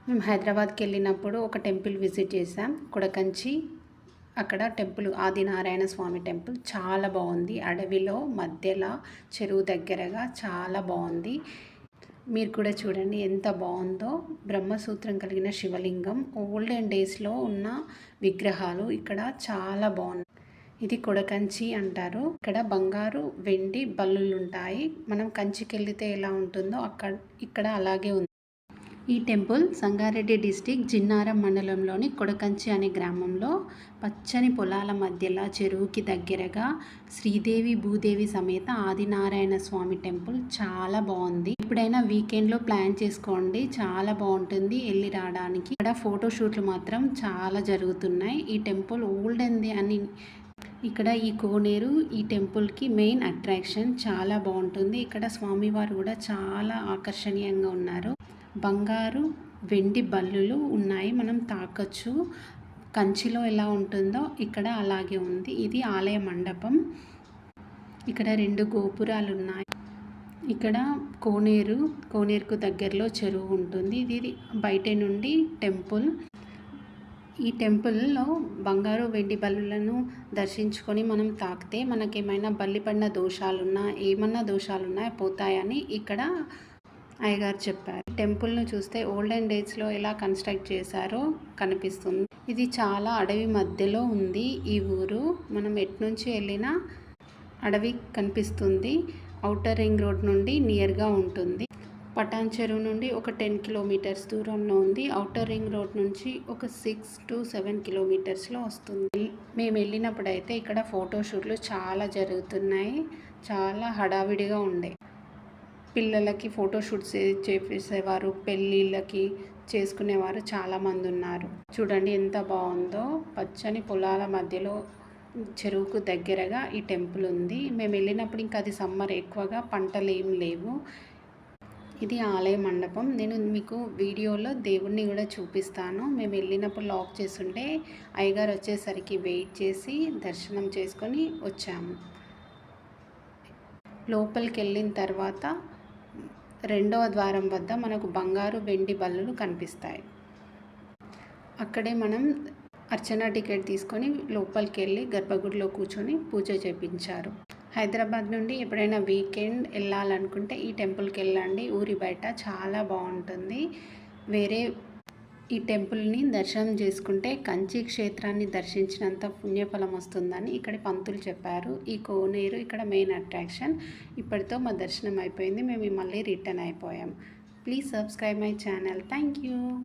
మేము హైదరాబాద్కి వెళ్ళినప్పుడు ఒక టెంపుల్ విజిట్ చేసాం, కొడకంచి. అక్కడ టెంపుల్ ఆదినారాయణ స్వామి టెంపుల్ చాలా బాగుంది. అడవిలో మధ్యలో చెరువు దగ్గరగా చాలా బాగుంది. మీరు కూడా చూడండి ఎంత బాగుందో. బ్రహ్మసూత్రం కలిగిన శివలింగం, ఓల్డెన్ డేస్లో ఉన్న విగ్రహాలు ఇక్కడ చాలా బాగున్నాయి. ఇది కొడకంచి అంటారు. ఇక్కడ బంగారు వెండి బల్లులు ఉంటాయి. మనం కంచికి వెళ్తే ఎలా ఉంటుందో ఇక్కడ అలాగే ఉంది. ఈ టెంపుల్ సంగారెడ్డి డిస్టిక్ జిన్నారం మండలంలోని కొడకంచి అనే గ్రామంలో పచ్చని పొలాల మధ్యలో చెరువుకి దగ్గరగా శ్రీదేవి భూదేవి సమేత ఆదినారాయణ స్వామి టెంపుల్ చాలా బాగుంది. ఎప్పుడైనా వీకెండ్లో ప్లాన్ చేసుకోండి, చాలా బాగుంటుంది వెళ్ళి రావడానికి. ఇక్కడ ఫోటోషూట్లు మాత్రం చాలా జరుగుతున్నాయి. ఈ టెంపుల్ ఓల్డెన్ది అని ఇక్కడ ఈ కోనేరు ఈ టెంపుల్కి మెయిన్ అట్రాక్షన్. చాలా బాగుంటుంది. ఇక్కడ స్వామివారు కూడా చాలా ఆకర్షణీయంగా ఉన్నారు. బంగారు వెండి బల్లులు ఉన్నాయి, మనం తాకొచ్చు. కంచిలో ఎలా ఉంటుందో ఇక్కడ అలాగే ఉంది. ఇది ఆలయ మండపం. ఇక్కడ 2 గోపురాలు ఉన్నాయి. ఇక్కడ కోనేరుకు దగ్గరలో చెరువు ఉంటుంది. ఇది బయట నుండి టెంపుల్. ఈ టెంపుల్లో బంగారు వెండి బల్లులను దర్శించుకొని మనం తాకితే మనకేమైనా బల్లిపడిన దోషాలున్నా ఏమన్నా దోషాలున్నా పోతాయని ఇక్కడ అయ్యగారు చెప్పారు. టెంపుల్ను చూస్తే ఓల్డెన్ డేస్లో ఎలా కన్స్ట్రక్ట్ చేశారో కనిపిస్తుంది. ఇది చాలా అడవి మధ్యలో ఉంది ఈ ఊరు. మనం ఎట్నుంచి వెళ్ళినా అడవి కనిపిస్తుంది. ఔటర్ రింగ్ రోడ్ నుండి నియర్గా ఉంటుంది. పటాన్ చెరువు నుండి ఒక 10 కిలోమీటర్స్ దూరంలో ఉంది. ఔటర్ రింగ్ రోడ్ నుంచి ఒక 6 to 7 కిలోమీటర్స్లో వస్తుంది. మేము వెళ్ళినప్పుడైతే ఇక్కడ ఫోటోషూట్లు చాలా జరుగుతున్నాయి. చాలా హడావిడిగా ఉండే. పిల్లలకి ఫోటోషూట్స్ చేసేవారు, పెళ్ళిళ్ళకి చేసుకునేవారు చాలామంది ఉన్నారు. చూడండి ఎంత బాగుందో. పచ్చని పొలాల మధ్యలో చెరువుకు దగ్గరగా ఈ టెంపుల్ ఉంది. మేము వెళ్ళినప్పుడు ఇంకా అది సమ్మర్, ఎక్కువగా పంటలు ఏం లేవు. ఇది ఆలయ మండపం. నేను మీకు వీడియోలో దేవుణ్ణి కూడా చూపిస్తాను. మేము వెళ్ళినప్పుడు లాక్ చేస్తుంటే అయ్యగారు వచ్చేసరికి వెయిట్ చేసి దర్శనం చేసుకొని వచ్చాము. లోపలికి వెళ్ళిన తర్వాత 2వ ద్వారం వద్ద మనకు బంగారు వెండి బల్లులు కనిపిస్తాయి. అక్కడే మనం అర్చన టికెట్ తీసుకొని లోపలికి వెళ్ళి గర్భగుడిలో కూర్చొని పూజ చేపించారు. హైదరాబాద్ నుండి ఎప్పుడైనా వీకెండ్ వెళ్ళాలనుకుంటే ఈ టెంపుల్కి వెళ్ళండి. ఊరి బయట చాలా బాగుంటుంది. ఈ టెంపుల్ని దర్శనం చేసుకుంటే కంచి క్షేత్రాన్ని దర్శించినంత పుణ్యఫలం వస్తుందని ఇక్కడి పంతులు చెప్పారు. ఈ కోనేరు ఇక్కడ మెయిన్ అట్రాక్షన్. ఇప్పటితో మా దర్శనం అయిపోయింది. మేము మళ్ళీ రిటర్న్ అయిపోయాం. Please subscribe my channel. Thank you.